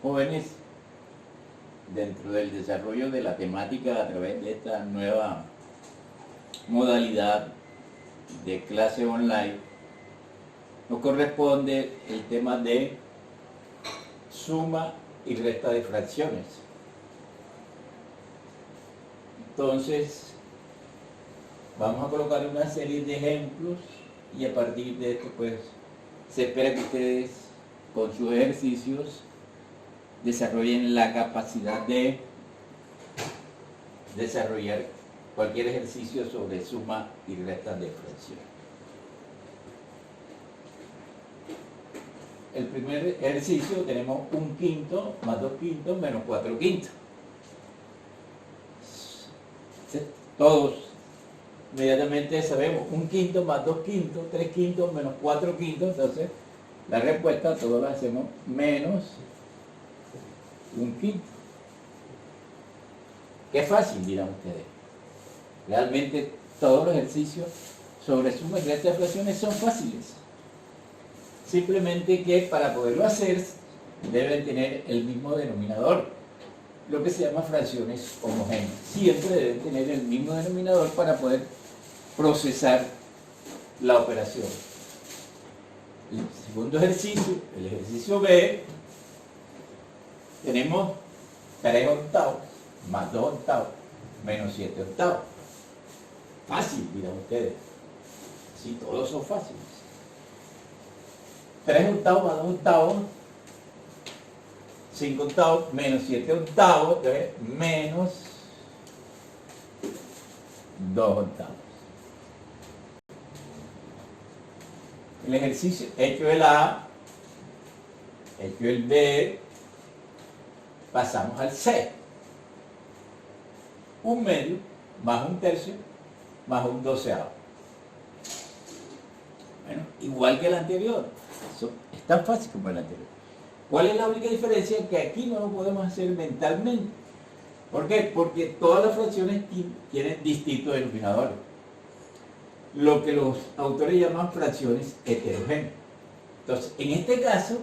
jóvenes dentro del desarrollo de la temática a través de esta nueva modalidad de clase online, nos corresponde el tema de suma y resta de fracciones. Entonces, vamos a colocar una serie de ejemplos y a partir de esto, pues, se espera que ustedes con sus ejercicios desarrollen la capacidad de desarrollar cualquier ejercicio sobre suma y resta de fracciones. El primer ejercicio tenemos 1/5 más 2/5 menos 4/5. Todos inmediatamente sabemos 1/5 más 2/5, 3/5 menos 4/5, entonces la respuesta todos la hacemos menos 1/5. Qué fácil, dirán ustedes. Realmente todos los ejercicios sobre suma y resta de fracciones son fáciles. Simplemente que para poderlo hacer deben tener el mismo denominador, lo que se llama fracciones homogéneas. Siempre deben tener el mismo denominador para poder procesar la operación. El segundo ejercicio, el ejercicio B, tenemos 3/8 más 2/8 menos 7/8. Fácil, dirán ustedes. Sí, todos son fáciles. 3/8 más 2/8, 5/8 menos 7/8, menos 2/8. El ejercicio hecho el A, hecho el B, pasamos al C. 1/2 más 1/3 más 1/12. Bueno, igual que el anterior. Eso es tan fácil como el anterior. ¿Cuál es la única diferencia? Que aquí no lo podemos hacer mentalmente. ¿Por qué? Porque todas las fracciones tienen distintos denominadores. Lo que los autores llaman fracciones heterogéneas. Entonces, en este caso,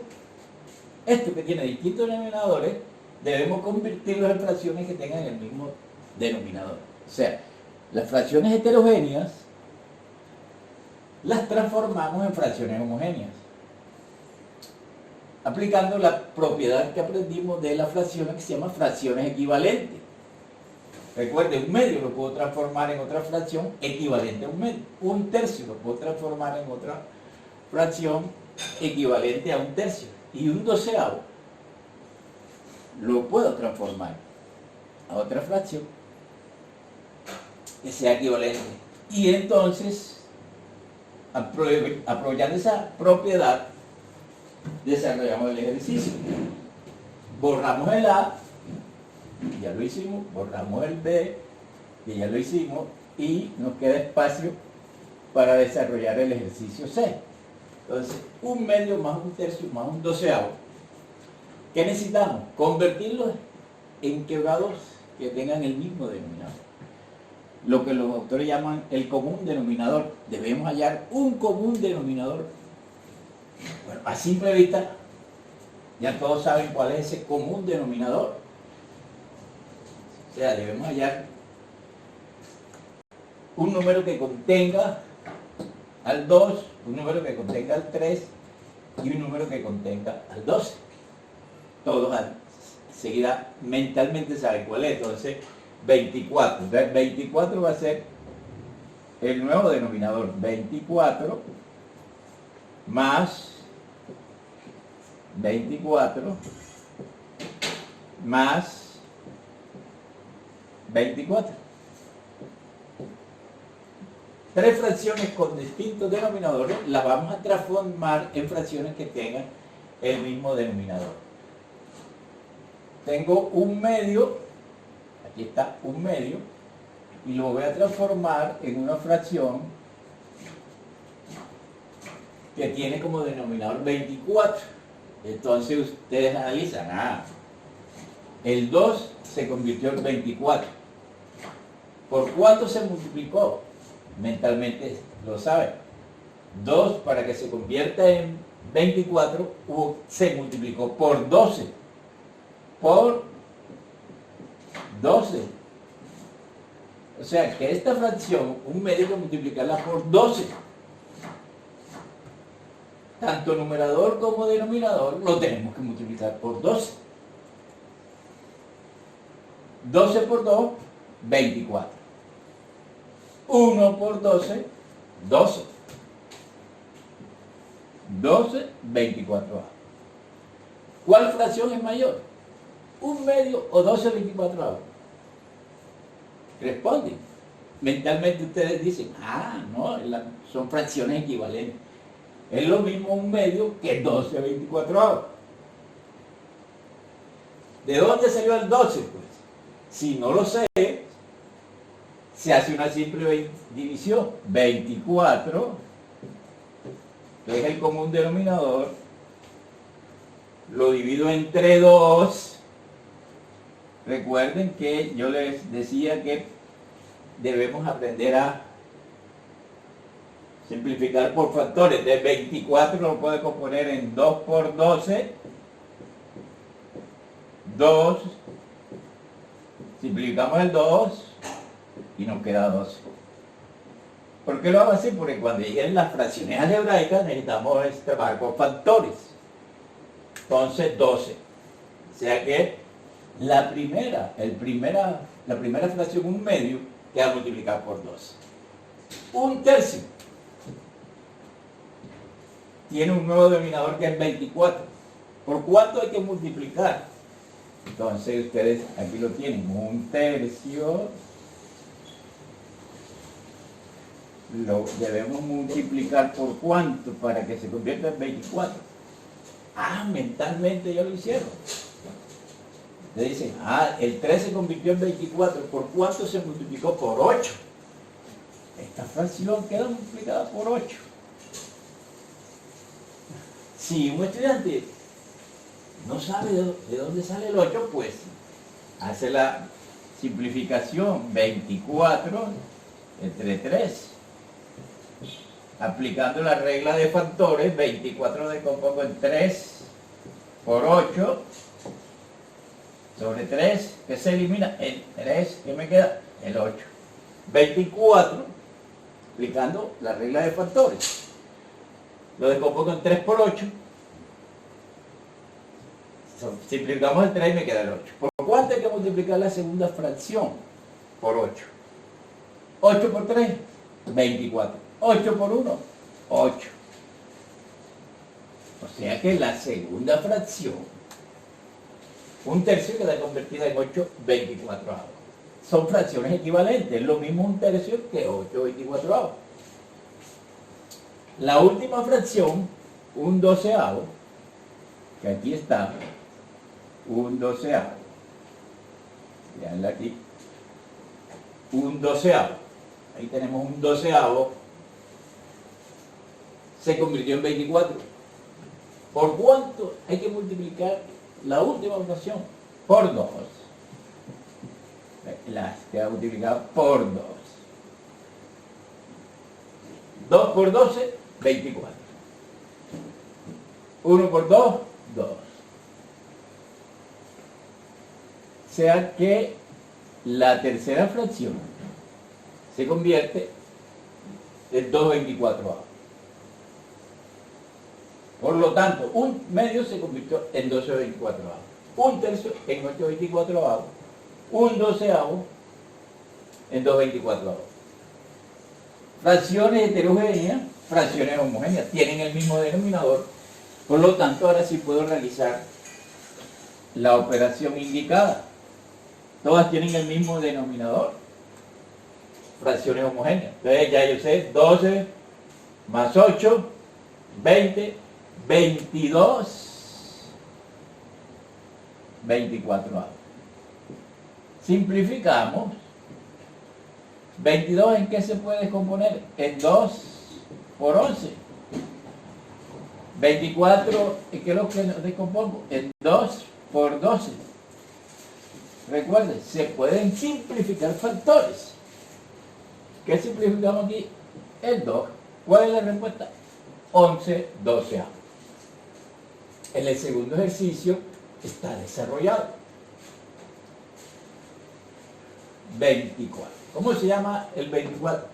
esto que tiene distintos denominadores, debemos convertirlos en fracciones que tengan el mismo denominador. O sea, las fracciones heterogéneas las transformamos en fracciones homogéneas, aplicando la propiedad que aprendimos de las fracciones que se llama fracciones equivalentes. Recuerde, 1/2 lo puedo transformar en otra fracción equivalente a 1/2. 1/3 lo puedo transformar en otra fracción equivalente a 1/3. Y 1/12 lo puedo transformar a otra fracción que sea equivalente. Y entonces, aprovechando esa propiedad, desarrollamos el ejercicio. Borramos el A, ya lo hicimos, borramos el B, que ya lo hicimos, y nos queda espacio para desarrollar el ejercicio C. Entonces, 1/2 más 1/3 más 1/12. ¿Qué necesitamos? Convertirlos en quebrados que tengan el mismo denominador. Lo que los autores llaman el común denominador. Debemos hallar un común denominador. Bueno, a simple vista, ya todos saben cuál es ese común denominador. O sea, debemos hallar un número que contenga al 2, un número que contenga al 3 y un número que contenga al 12. Todos enseguida mentalmente saben cuál es. Entonces, 24. Entonces, 24 va a ser el nuevo denominador. 24 más 24 más 24. Tres fracciones con distintos denominadores las vamos a transformar en fracciones que tengan el mismo denominador. Tengo 1/2, aquí está 1/2, y lo voy a transformar en una fracción que tiene como denominador 24. Entonces ustedes analizan, el 2 se convirtió en 24. ¿Por cuánto se multiplicó? Mentalmente lo saben. 2 para que se convierta en 24 se multiplicó por 12. por 12. O sea que esta fracción, un medio hay que multiplicarla por 12. Tanto numerador como denominador lo tenemos que multiplicar por 12. 12 por 2, 24. 1 por 12, 12. 12, 24A. ¿Cuál fracción es mayor? ¿Un medio o 12, 24A? Responden. Mentalmente ustedes dicen, no, son fracciones equivalentes. Es lo mismo un medio que 12, 24A. ¿De dónde salió el 12? Pues, si no lo sé, se hace una simple división. 24, que es el común denominador, lo divido entre 2. Recuerden que yo les decía que debemos aprender a simplificar por factores. De 24 lo puedo componer en 2 por 12, 2, simplificamos el 2 y nos queda 12. ¿Por qué lo hago así? Porque cuando lleguen las fracciones algebraicas necesitamos trabajar con factores. Entonces 12. O sea que la primera fracción, un medio, queda multiplicada por 12. Un tercio tiene un nuevo denominador que es 24. ¿Por cuánto hay que multiplicar? Entonces ustedes aquí lo tienen, un tercio lo debemos multiplicar por cuánto para que se convierta en 24. Mentalmente ya lo hicieron. Le dicen, el 3 se convirtió en 24, ¿por cuánto se multiplicó? Por 8. Esta fracción queda multiplicada por 8. Si un estudiante no sabe de dónde sale el 8, pues hace la simplificación 24 entre 3. Aplicando la regla de factores, 24 decompongo en 3 por 8 sobre 3, que se elimina el 3, que me queda el 8. 24, aplicando la regla de factores. Lo decompongo en 3 por 8. Simplificamos el 3 y me queda el 8. ¿Por cuánto hay que multiplicar la segunda fracción? Por 8. 8 por 3, 24. 8 por 1, 8. O sea que la segunda fracción, un tercio, queda convertida en 8 24avos. Son fracciones equivalentes, es lo mismo un tercio que 8 24avos. La última fracción, un doceavo, que aquí está, un doceavo. Veanla aquí. Un doceavo. Ahí tenemos un doceavo. Se convirtió en 24. ¿Por cuánto hay que multiplicar la última fracción? Por 2. La queda multiplicada por 2. 2 por 12, 24. 1 por 2, 2. O sea que la tercera fracción se convierte en 2 24avos. Por lo tanto, un medio se convirtió en 12 24avos. Un tercio en 8 24avos. Un doceavo en 2 24avos. Fracciones heterogéneas, fracciones homogéneas, tienen el mismo denominador. Por lo tanto, ahora sí puedo realizar la operación indicada. Todas tienen el mismo denominador. Fracciones homogéneas. Entonces ya yo sé 12 más 8, 20, 22, 24avos. Simplificamos. 22, ¿en qué se puede descomponer? En 2 por 11. 24, ¿en qué es lo que descompongo? En 2 por 12. Recuerden, se pueden simplificar factores. ¿Qué simplificamos aquí? El 2. ¿Cuál es la respuesta? 11 12avos. En el segundo ejercicio está desarrollado. 24. ¿Cómo se llama el 24?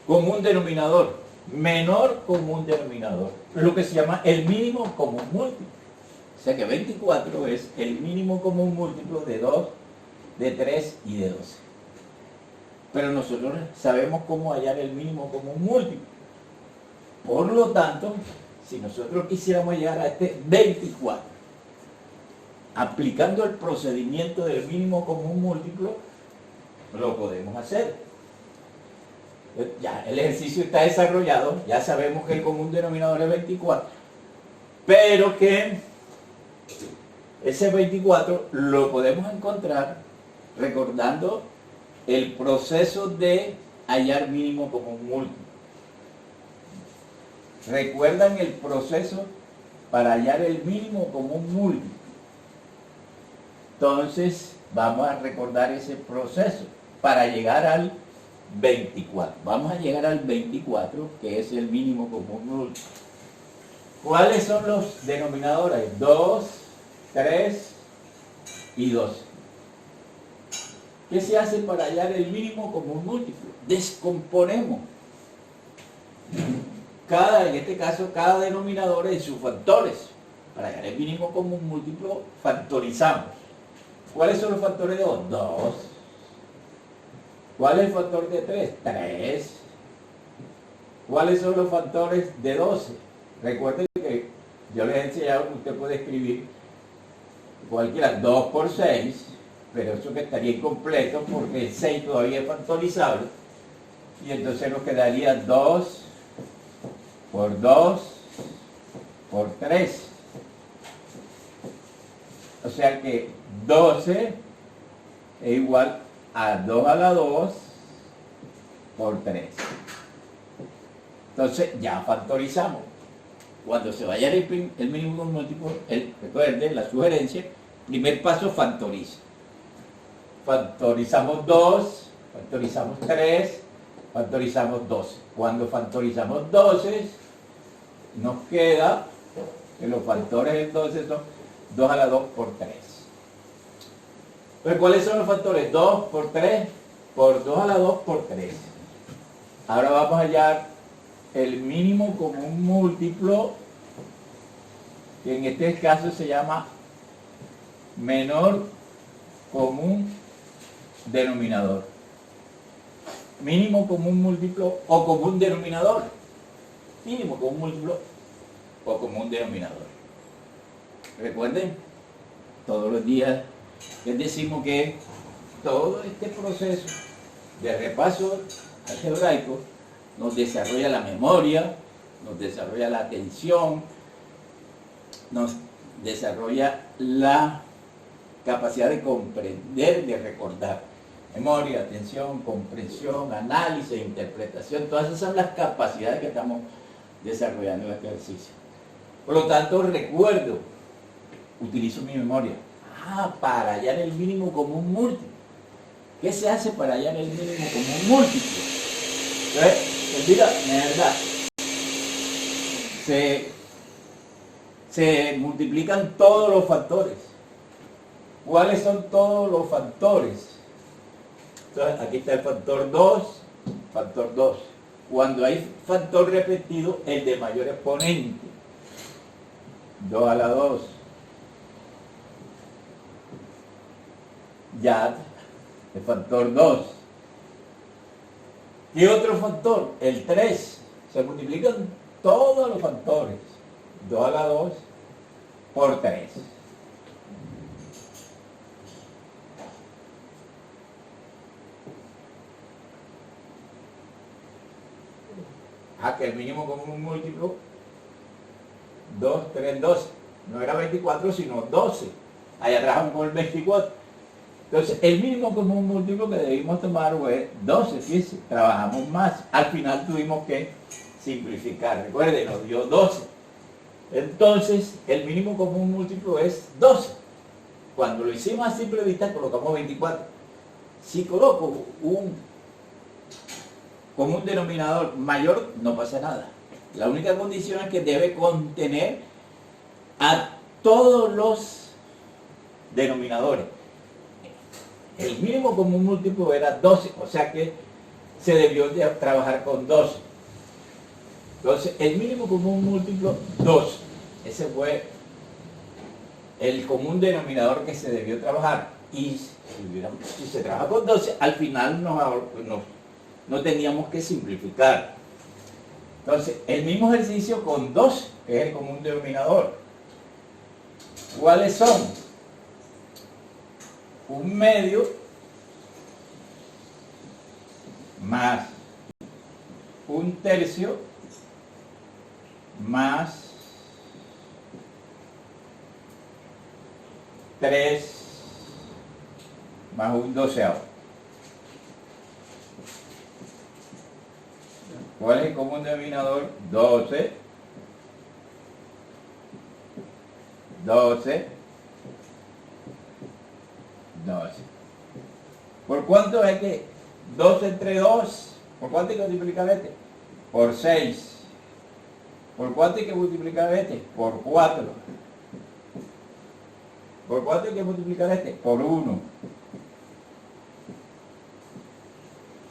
Común denominador, menor común denominador. Es lo que se llama el mínimo común múltiplo. O sea que 24 es el mínimo común múltiplo de 2, de 3 y de 12. Pero nosotros sabemos cómo hallar el mínimo común múltiplo. Por lo tanto, si nosotros quisiéramos llegar a este 24, aplicando el procedimiento del mínimo común múltiplo, lo podemos hacer. Ya el ejercicio está desarrollado, ya sabemos que el común denominador es 24, pero que ese 24 lo podemos encontrar recordando el proceso de hallar mínimo común múltiplo. ¿Recuerdan el proceso para hallar el mínimo común múltiplo? Entonces, vamos a recordar ese proceso para llegar al 24. Vamos a llegar al 24, que es el mínimo común múltiplo. ¿Cuáles son los denominadores? 2, 3 y 12. ¿Qué se hace para hallar el mínimo común múltiplo? Descomponemos. En este caso, cada denominador en sus factores. Para hallar el mínimo común múltiplo, factorizamos. ¿Cuáles son los factores de 2? 2. ¿Cuál es el factor de 3? 3. ¿Cuáles son los factores de 12? Recuerden que yo les he enseñado que usted puede escribir cualquiera 2 por 6, pero eso que estaría incompleto porque el 6 todavía es factorizable. Y entonces nos quedaría 2 por 2 por 3. O sea que 12 es igual a 2 a la 2 por 3. Entonces ya factorizamos. Cuando se vaya el mínimo múltiplo, recuerden la sugerencia, primer paso, factoriza. Factorizamos 2, factorizamos 3, factorizamos 12. Cuando factorizamos 12, nos queda que los factores entonces son 2 a la 2 por 3. Entonces, ¿cuáles son los factores? 2 por 3 por 2 a la 2 por 3. Ahora vamos a hallar el mínimo común múltiplo, que en este caso se llama menor común denominador. Mínimo común múltiplo o común denominador. Mínimo común múltiplo o común denominador. Recuerden, todos los días les decimos que todo este proceso de repaso algebraico nos desarrolla la memoria, nos desarrolla la atención, nos desarrolla la capacidad de comprender, de recordar. Memoria, atención, comprensión, análisis, interpretación, todas esas son las capacidades que estamos desarrollando en este ejercicio. Por lo tanto, recuerdo, utilizo mi memoria. Para hallar el mínimo común múltiplo. ¿Qué se hace para hallar el mínimo común múltiplo? Pues mira, verdad, se multiplican todos los factores. ¿Cuáles son todos los factores? Entonces, aquí está el factor 2, factor 2. Cuando hay factor repetido, el de mayor exponente. 2 a la 2. Ya, el factor 2. ¿Qué otro factor? El 3. Se multiplican todos los factores. 2 a la 2 por 3. Que el mínimo común múltiplo 2, 3, 12. No era 24, sino 12. Allá trabajamos con el 24. Entonces, el mínimo común múltiplo que debimos tomar fue 12, fíjense, trabajamos más. Al final tuvimos que simplificar. Recuerden, nos dio 12. Entonces, el mínimo común múltiplo es 12. Cuando lo hicimos a simple vista, colocamos 24. Si coloco un común denominador mayor, no pasa nada. La única condición es que debe contener a todos los denominadores. El mínimo común múltiplo era 12, o sea que se debió de trabajar con 12. Entonces, el mínimo común múltiplo, 12. Ese fue el común denominador que se debió trabajar. Y si se trabaja con 12, al final no teníamos que simplificar. Entonces, el mismo ejercicio con 12, que es el común denominador. ¿Cuáles son? Un medio más un tercio más 3 más un doceavo. ¿Cuál es el común denominador? 12, 12, 12. ¿Por cuánto es que 2 entre 2? ¿Por cuánto hay que multiplicar este? Por 6. ¿Por cuánto hay que multiplicar este? Por 4. ¿Por cuánto hay que multiplicar este? Por 1.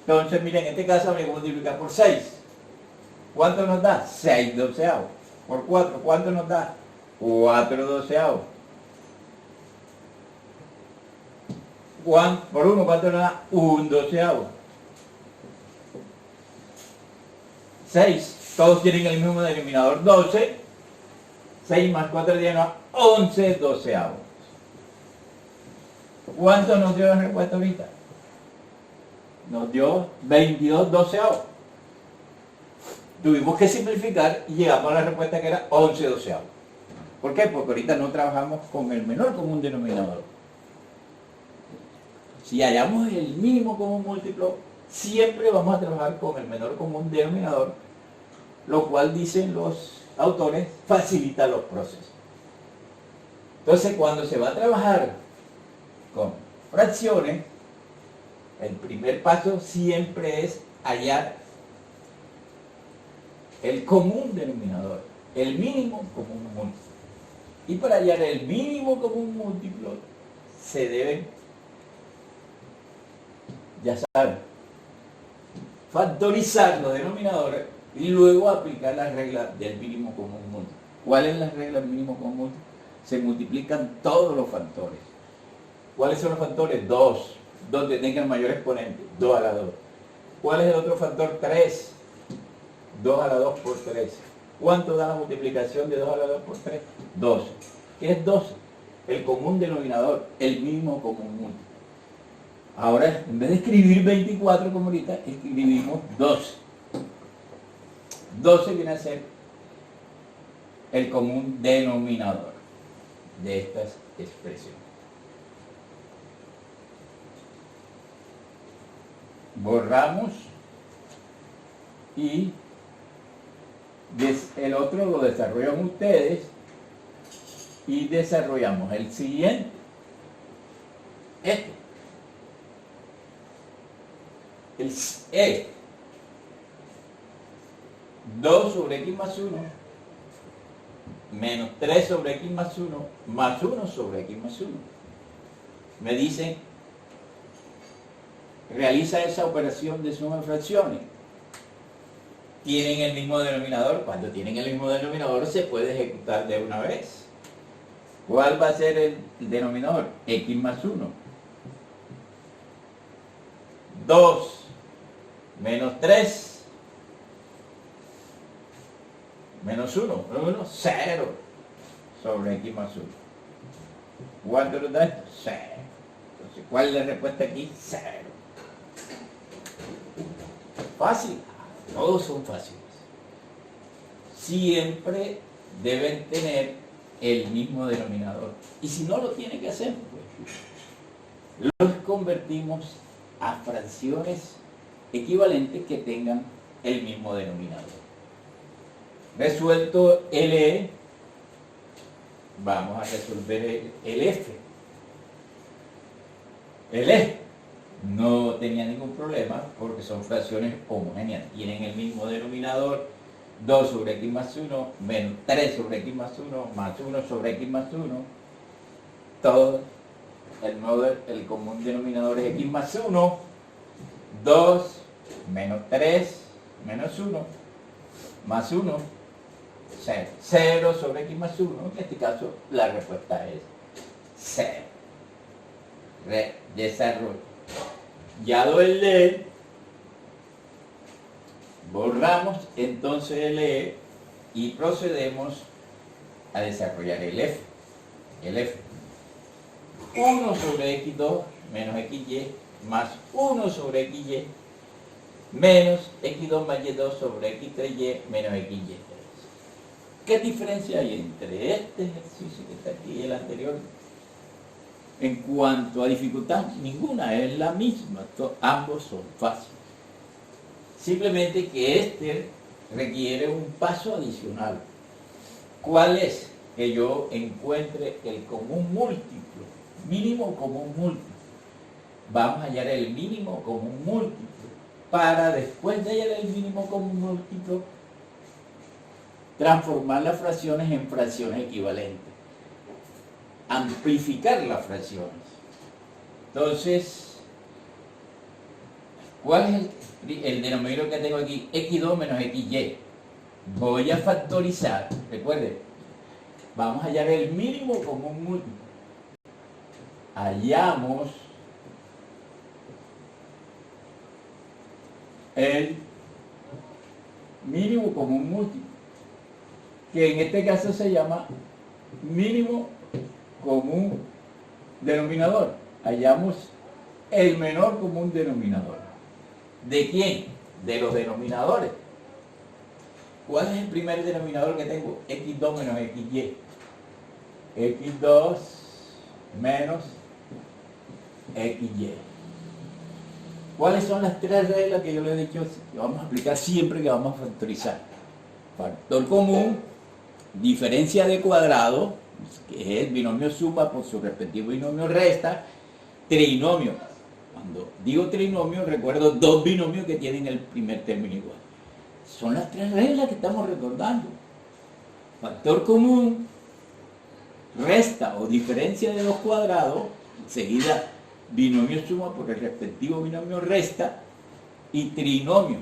Entonces, miren, en este caso voy a multiplicar por 6. ¿Cuánto nos da? 6 doceavos. Por 4, ¿cuánto nos da? 4 doceavos. Por 1, ¿cuánto nos da? 1 doceavo. 6, todos tienen el mismo denominador, 12. 6 más 4 tiene 11 doceavos. ¿Cuánto nos dio la respuesta ahorita? Nos dio 22 doceavos. Tuvimos que simplificar y llegamos a la respuesta que era 11 doceavos. ¿Por qué? Porque ahorita no trabajamos con el menor común denominador. Si hallamos el mínimo común múltiplo, siempre vamos a trabajar con el menor común denominador, lo cual, dicen los autores, facilita los procesos. Entonces, cuando se va a trabajar con fracciones, el primer paso siempre es hallar el común denominador, el mínimo común múltiplo. Y para hallar el mínimo común múltiplo se deben, ya saben, factorizar los denominadores y luego aplicar las reglas del mínimo común múltiplo. ¿Cuál es la regla del mínimo común múltiplo? Se multiplican todos los factores. ¿Cuáles son los factores? 2, donde tengan mayor exponente, 2 a la 2. ¿Cuál es el otro factor? 3, 2 a la 2 por 3. ¿Cuánto da la multiplicación de 2 a la 2 por 3? 12. ¿Qué es 12? El común denominador, el mínimo común múltiplo. Ahora, en vez de escribir 24 como ahorita, escribimos 12. 12 viene a ser el común denominador de estas expresiones. Borramos y el otro lo desarrollan ustedes y desarrollamos el siguiente. Este. El E. 2 sobre x más 1 menos 3 sobre x más 1 más 1 sobre x más 1. Me dicen, realiza esa operación de suma de fracciones. Tienen el mismo denominador. Cuando tienen el mismo denominador se puede ejecutar de una vez. ¿Cuál va a ser el denominador? X más 1. 2 menos 3 menos 1, 0 sobre x más 1. ¿Cuánto nos da esto? 0. Entonces, ¿cuál es la respuesta aquí? 0. Fácil. Todos son fáciles. Siempre deben tener el mismo denominador. Y si no lo tienen que hacer, pues, los convertimos a fracciones equivalentes que tengan el mismo denominador. Resuelto el E, vamos a resolver el F. El E no tenía ningún problema porque son fracciones homogéneas. Tienen el mismo denominador, 2 sobre x más 1 menos 3 sobre x más 1 más 1 sobre x más 1. Todos el común denominador es x más 1, 2, menos 3, menos 1, más 1, 0. 0 sobre x más 1, en este caso la respuesta es 0. Desarrollo. Ya lo el E, borramos entonces el E y procedemos a desarrollar el F. El F. 1 sobre x2 menos xy más 1 sobre xy menos x2 más y2 sobre x3y menos xy3. ¿Qué diferencia hay entre este ejercicio que está aquí y el anterior? En cuanto a dificultad, ninguna, es la misma, ambos son fáciles. Simplemente que este requiere un paso adicional. ¿Cuál es? Que yo encuentre el común múltiplo, mínimo común múltiplo. Vamos a hallar el mínimo común múltiplo para, después de hallar el mínimo común múltiplo, transformar las fracciones en fracciones equivalentes, amplificar las fracciones. Entonces, ¿cuál es el denominador que tengo aquí? X2 menos XY. Voy a factorizar, recuerden, vamos a hallar el mínimo común múltiplo. Hallamos el mínimo común múltiplo, que en este caso se llama mínimo común denominador. Hallamos el menor común denominador. ¿De quién? De los denominadores. ¿Cuál es el primer denominador que tengo? X2 menos XY. X2 menos XY. ¿Cuáles son las tres reglas que yo les he dicho que vamos a aplicar siempre que vamos a factorizar? Factor común, diferencia de cuadrado, que es binomio suma por su respectivo binomio resta, trinomio. Cuando digo trinomio, recuerdo dos binomios que tienen el primer término igual. Son las tres reglas que estamos recordando. Factor común, resta o diferencia de dos cuadrados, enseguida binomio suma por el respectivo binomio resta, y trinomio.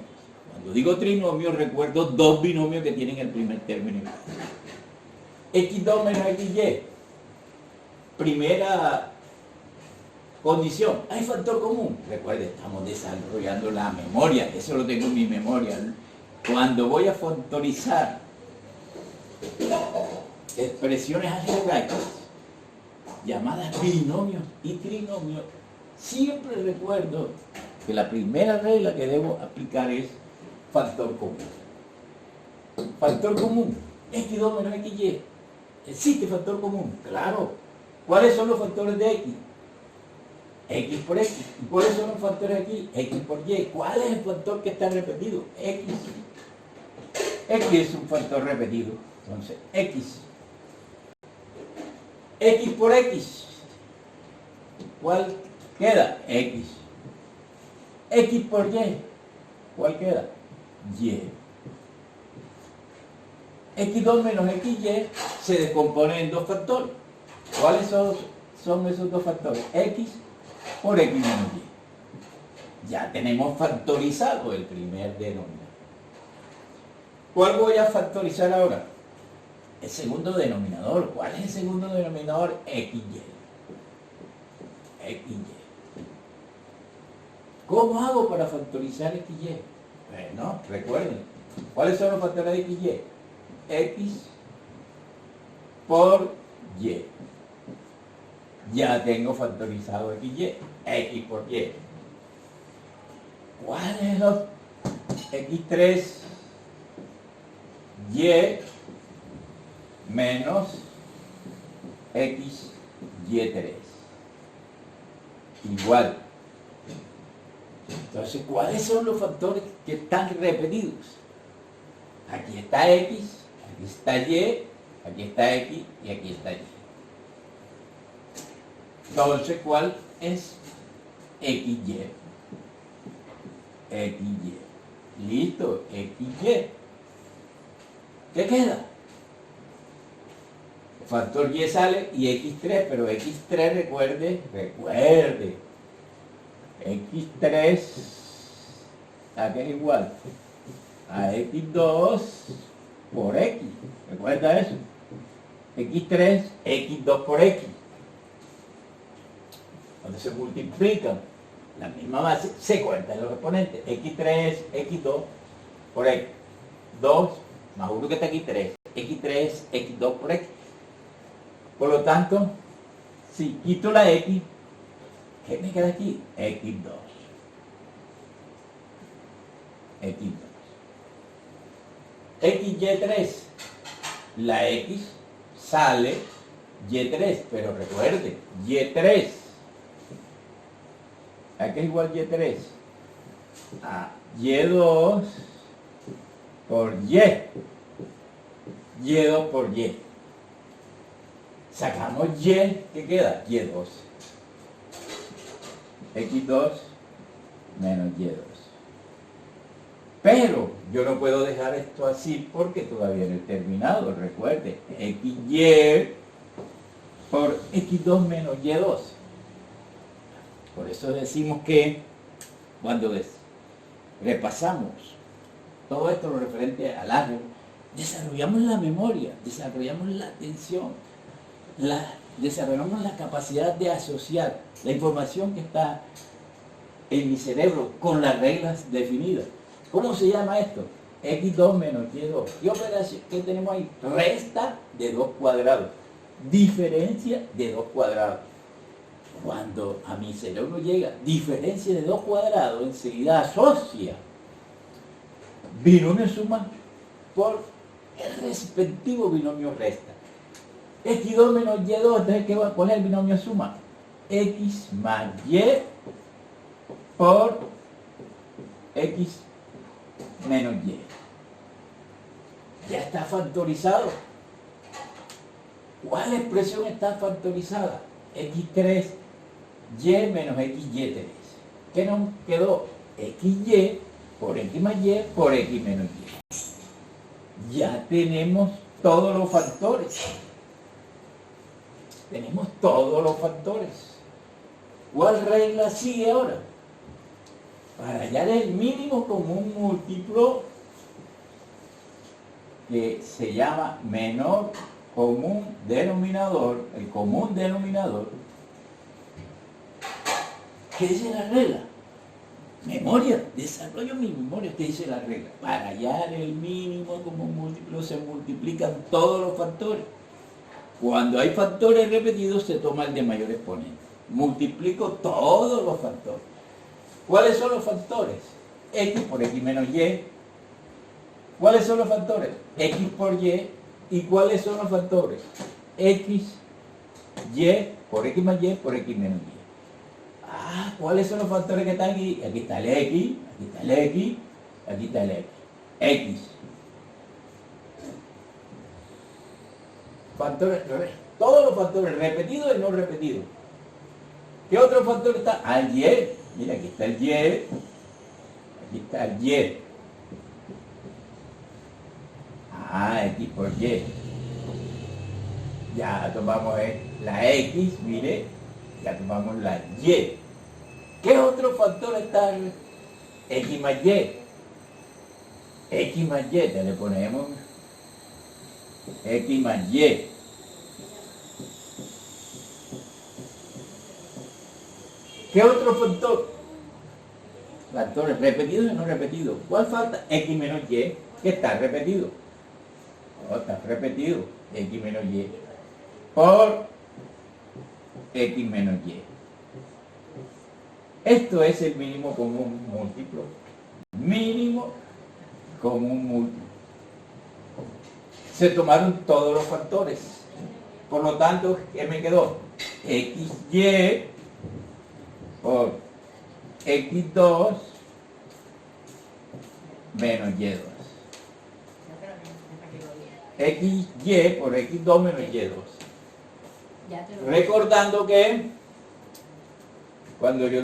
Cuando digo trinomio, recuerdo dos binomios que tienen el primer término igual. X2 menos XY. Primera condición. ¿Hay factor común? Recuerde, estamos desarrollando la memoria. Eso lo tengo en mi memoria. Cuando voy a factorizar expresiones algebraicas llamadas binomios y trinomios, siempre recuerdo que la primera regla que debo aplicar es factor común. Factor común, x2 menos xy. ¿Existe factor común? Claro. ¿Cuáles son los factores de x? X por x. ¿Y cuáles son los factores aquí? X por y. ¿Cuál es el factor que está repetido? X. X es un factor repetido. Entonces, X. X por X. ¿Cuál queda? X. X por Y. ¿Cuál queda? Y. X2 menos XY se descompone en dos factores. ¿Cuáles son esos dos factores? X por X menos Y. Ya tenemos factorizado el primer denominador. ¿Cuál voy a factorizar ahora? El segundo denominador. ¿Cuál es el segundo denominador? XY. XY. ¿Cómo hago para factorizar XY? Bueno, recuerden, ¿cuáles son los factores de XY? X por Y. Ya tengo factorizado XY. X por Y. ¿Cuál es los X3? Y menos XY3. Igual. Entonces, ¿cuáles son los factores que están repetidos? Aquí está X, aquí está Y, aquí está X y aquí está Y. Entonces, ¿cuál es XY? XY. Listo, XY. ¿Qué queda? factor y sale y x3, pero x3 recuerde, x3 ¿a qué es igual? A x2 por x, recuerda eso, x3, x2 por x. Cuando se multiplican la misma base, se cuentan los exponentes, x3, x2 por x, 2 más 1 que está aquí, 3, x3, x2 por x. Por lo tanto, si quito la x, ¿qué me queda aquí? x2. x2. xy3, la x sale y3, pero recuerde, y3, ¿a qué es igual y3? A y2 por y, y2 por y. Sacamos y, ¿qué queda? y2. x2 menos y2. Pero yo no puedo dejar esto así porque todavía no he terminado. Recuerde, xy por x2 menos y2. Por eso decimos que cuando repasamos todo esto lo referente al árbol, desarrollamos la memoria, desarrollamos la atención, desarrollamos la capacidad de asociar la información que está en mi cerebro con las reglas definidas. ¿Cómo se llama esto? x2 menos y2. ¿Qué operación que tenemos ahí? Resta de 2 cuadrados. Diferencia de 2 cuadrados. Cuando a mi cerebro llega diferencia de 2 cuadrados, enseguida asocia binomio suma por el respectivo binomio resta. x2 menos y2, entonces ¿cuál es el binomio suma? X más y por x menos y. Ya está factorizado. ¿Cuál expresión está factorizada? x3 y menos xy3. ¿Qué nos quedó? xy por x más y por x menos y. Ya tenemos todos los factores. Tenemos todos los factores. ¿Cuál regla sigue ahora? Para hallar el mínimo común múltiplo, que se llama menor común denominador, el común denominador, ¿qué dice la regla? Memoria, desarrollo mi memoria, ¿qué dice la regla? Para hallar el mínimo común múltiplo se multiplican todos los factores. Cuando hay factores repetidos se toma el de mayor exponente. Multiplico todos los factores. ¿Cuáles son los factores? X por X menos Y. ¿Cuáles son los factores? X por Y. ¿Y cuáles son los factores? X, Y por X más Y por X menos Y. Ah, ¿cuáles son los factores que están aquí? Aquí está el X, aquí está el X, aquí está el X. X. Factores, todos los factores repetidos y no repetidos. ¿Qué otro factor está? Al Y. Mira, aquí está el Y. Aquí está el Y. Ah, X por Y. Ya tomamos la X, mire. Ya tomamos la Y. ¿Qué otro factor está? X más Y. X más Y. Ya le ponemos X más Y. ¿Qué otro factor? Factores repetidos y no repetidos. ¿Cuál falta? X menos Y, que está repetido. Oh, está repetido. X menos Y por X menos Y. Esto es el mínimo común múltiplo. Mínimo común múltiplo. Se tomaron todos los factores. Por lo tanto, ¿qué me quedó? XY por X2 menos Y2. XY por X2 menos Y2. Recordando que cuando yo